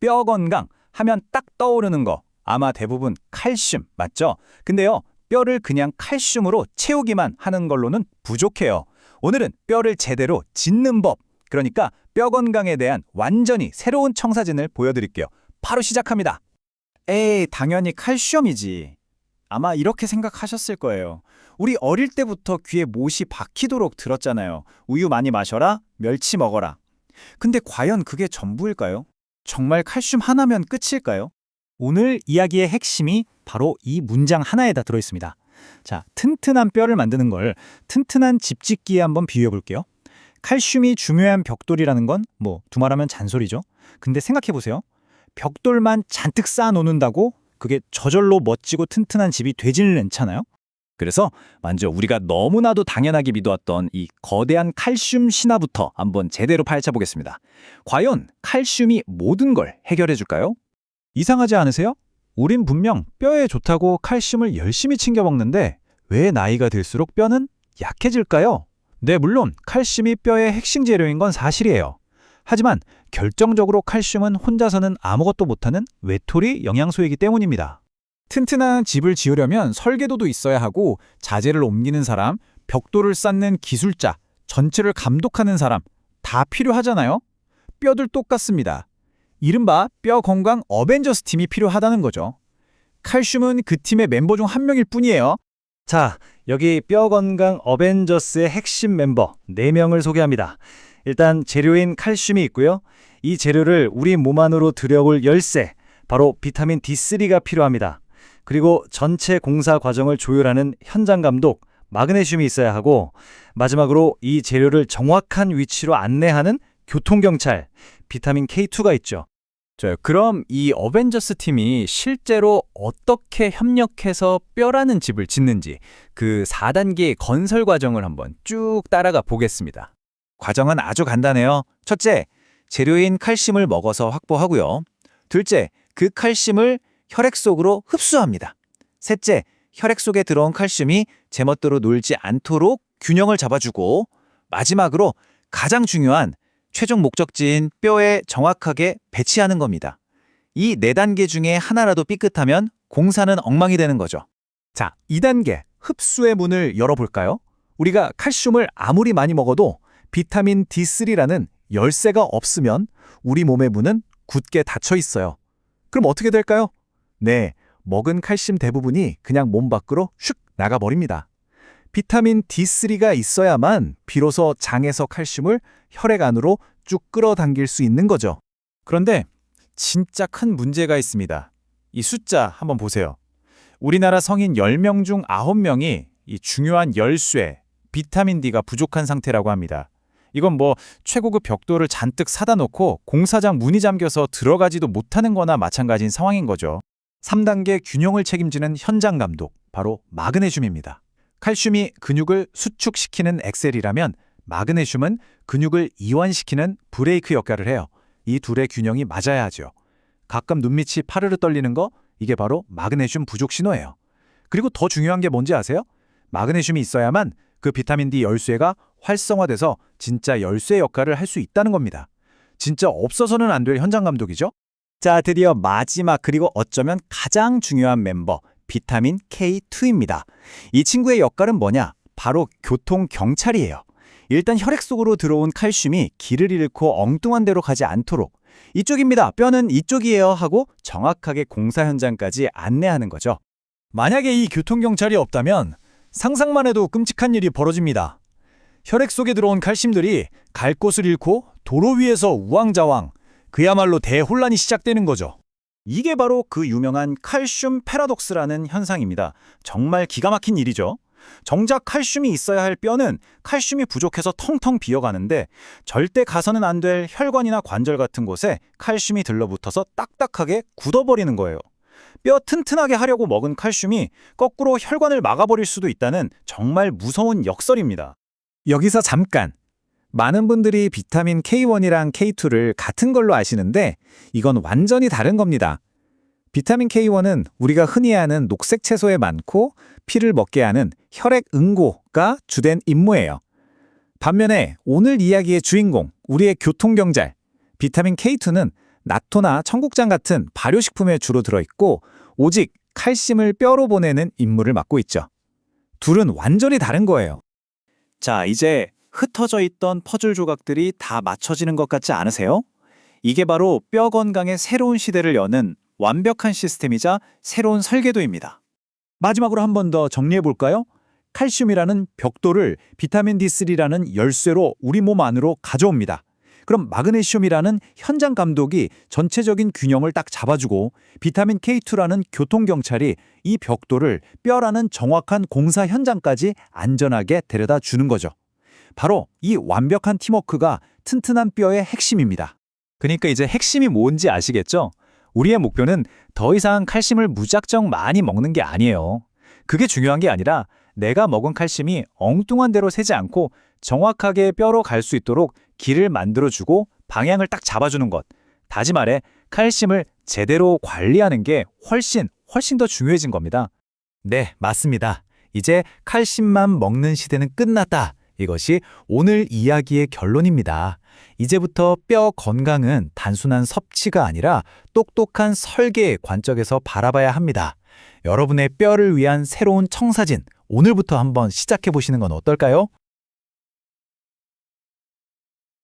뼈 건강 하면 딱 떠오르는 거 아마 대부분 칼슘 맞죠? 근데요, 뼈를 그냥 칼슘으로 채우기만 하는 걸로는 부족해요. 오늘은 뼈를 제대로 짓는 법, 그러니까 뼈 건강에 대한 완전히 새로운 청사진을 보여드릴게요. 바로 시작합니다. 에이, 당연히 칼슘이지. 아마 이렇게 생각하셨을 거예요. 우리 어릴 때부터 귀에 못이 박히도록 들었잖아요. 우유 많이 마셔라, 멸치 먹어라. 근데 과연 그게 전부일까요? 정말 칼슘 하나면 끝일까요? 오늘 이야기의 핵심이 바로 이 문장 하나에다 들어있습니다. 자, 튼튼한 뼈를 만드는 걸 튼튼한 집 짓기에 한번 비유해 볼게요. 칼슘이 중요한 벽돌이라는 건 두말하면 잔소리죠. 근데 생각해 보세요. 벽돌만 잔뜩 쌓아 놓는다고 그게 저절로 멋지고 튼튼한 집이 되지는 않잖아요. 그래서 먼저 우리가 너무나도 당연하게 믿어왔던 이 거대한 칼슘 신화부터 한번 제대로 파헤쳐보겠습니다. 과연 칼슘이 모든 걸 해결해 줄까요? 이상하지 않으세요? 우린 분명 뼈에 좋다고 칼슘을 열심히 챙겨 먹는데 왜 나이가 들수록 뼈는 약해질까요? 네, 물론 칼슘이 뼈의 핵심 재료인 건 사실이에요. 하지만 결정적으로 칼슘은 혼자서는 아무것도 못하는 외톨이 영양소이기 때문입니다. 튼튼한 집을 지으려면 설계도도 있어야 하고 자재를 옮기는 사람, 벽돌을 쌓는 기술자, 전체를 감독하는 사람 다 필요하잖아요. 뼈들 똑같습니다. 이른바 뼈 건강 어벤져스 팀이 필요하다는 거죠. 칼슘은 그 팀의 멤버 중 한 명일 뿐이에요. 자, 여기 뼈 건강 어벤져스의 핵심 멤버 4명을 소개합니다. 일단 재료인 칼슘이 있고요. 이 재료를 우리 몸 안으로 들여올 열쇠, 바로 비타민 D3가 필요합니다. 그리고 전체 공사 과정을 조율하는 현장 감독, 마그네슘이 있어야 하고, 마지막으로 이 재료를 정확한 위치로 안내하는 교통경찰, 비타민 K2가 있죠. 그럼 이 어벤져스 팀이 실제로 어떻게 협력해서 뼈라는 집을 짓는지 그 4단계 건설 과정을 한번 쭉 따라가 보겠습니다. 과정은 아주 간단해요. 첫째, 재료인 칼슘을 먹어서 확보하고요. 둘째, 그 칼슘을 혈액 속으로 흡수합니다. 셋째, 혈액 속에 들어온 칼슘이 제멋대로 놀지 않도록 균형을 잡아주고, 마지막으로 가장 중요한 최종 목적지인 뼈에 정확하게 배치하는 겁니다. 이 4단계 중에 하나라도 삐끗하면 공사는 엉망이 되는 거죠. 자, 2단계 흡수의 문을 열어볼까요? 우리가 칼슘을 아무리 많이 먹어도 비타민 D3라는 열쇠가 없으면 우리 몸의 문은 굳게 닫혀 있어요. 그럼 어떻게 될까요? 네, 먹은 칼슘 대부분이 그냥 몸 밖으로 슉 나가버립니다. 비타민 D3가 있어야만 비로소 장에서 칼슘을 혈액 안으로 쭉 끌어당길 수 있는 거죠. 그런데 진짜 큰 문제가 있습니다. 이 숫자 한번 보세요. 우리나라 성인 10명 중 9명이 이 중요한 열쇠, 비타민 D가 부족한 상태라고 합니다. 이건 최고급 벽돌을 잔뜩 사다 놓고 공사장 문이 잠겨서 들어가지도 못하는 거나 마찬가지인 상황인 거죠. 3단계 균형을 책임지는 현장 감독, 바로 마그네슘입니다. 칼슘이 근육을 수축시키는 엑셀이라면 마그네슘은 근육을 이완시키는 브레이크 역할을 해요. 이 둘의 균형이 맞아야 하죠. 가끔 눈밑이 파르르 떨리는 거, 이게 바로 마그네슘 부족 신호예요. 그리고 더 중요한 게 뭔지 아세요? 마그네슘이 있어야만 그 비타민 D 열쇠가 활성화돼서 진짜 열쇠 역할을 할 수 있다는 겁니다. 진짜 없어서는 안 될 현장 감독이죠? 자, 드디어 마지막 그리고 어쩌면 가장 중요한 멤버, 비타민 K2입니다. 이 친구의 역할은 뭐냐? 바로 교통경찰이에요. 일단 혈액 속으로 들어온 칼슘이 길을 잃고 엉뚱한 데로 가지 않도록 이쪽입니다, 뼈는 이쪽이에요 하고 정확하게 공사 현장까지 안내하는 거죠. 만약에 이 교통경찰이 없다면 상상만 해도 끔찍한 일이 벌어집니다. 혈액 속에 들어온 칼슘들이 갈 곳을 잃고 도로 위에서 우왕좌왕, 그야말로 대혼란이 시작되는 거죠. 이게 바로 그 유명한 칼슘 패러독스라는 현상입니다. 정말 기가 막힌 일이죠. 정작 칼슘이 있어야 할 뼈는 칼슘이 부족해서 텅텅 비어가는데 절대 가서는 안 될 혈관이나 관절 같은 곳에 칼슘이 들러붙어서 딱딱하게 굳어버리는 거예요. 뼈 튼튼하게 하려고 먹은 칼슘이 거꾸로 혈관을 막아버릴 수도 있다는 정말 무서운 역설입니다. 여기서 잠깐! 많은 분들이 비타민 K1이랑 K2를 같은 걸로 아시는데 이건 완전히 다른 겁니다. 비타민 K1은 우리가 흔히 아는 녹색 채소에 많고 피를 먹게 하는 혈액 응고가 주된 임무예요. 반면에 오늘 이야기의 주인공, 우리의 교통경찰, 비타민 K2는 나토나 청국장 같은 발효식품에 주로 들어있고 오직 칼슘을 뼈로 보내는 임무를 맡고 있죠. 둘은 완전히 다른 거예요. 자, 이제 흩어져 있던 퍼즐 조각들이 다 맞춰지는 것 같지 않으세요? 이게 바로 뼈 건강의 새로운 시대를 여는 완벽한 시스템이자 새로운 설계도입니다. 마지막으로 한 번 더 정리해 볼까요? 칼슘이라는 벽돌을 비타민 D3라는 열쇠로 우리 몸 안으로 가져옵니다. 그럼 마그네슘이라는 현장 감독이 전체적인 균형을 딱 잡아주고 비타민 K2라는 교통경찰이 이 벽돌을 뼈라는 정확한 공사 현장까지 안전하게 데려다 주는 거죠. 바로 이 완벽한 팀워크가 튼튼한 뼈의 핵심입니다. 그러니까 이제 핵심이 뭔지 아시겠죠? 우리의 목표는 더 이상 칼슘을 무작정 많이 먹는 게 아니에요. 그게 중요한 게 아니라 내가 먹은 칼슘이 엉뚱한 데로 새지 않고 정확하게 뼈로 갈 수 있도록 길을 만들어주고 방향을 딱 잡아주는 것. 다시 말해 칼슘을 제대로 관리하는 게 훨씬 더 중요해진 겁니다. 네, 맞습니다. 이제 칼슘만 먹는 시대는 끝났다. 이것이 오늘 이야기의 결론입니다. 이제부터 뼈 건강은 단순한 섭취가 아니라 똑똑한 설계의 관점에서 바라봐야 합니다. 여러분의 뼈를 위한 새로운 청사진, 오늘부터 한번 시작해 보시는 건 어떨까요?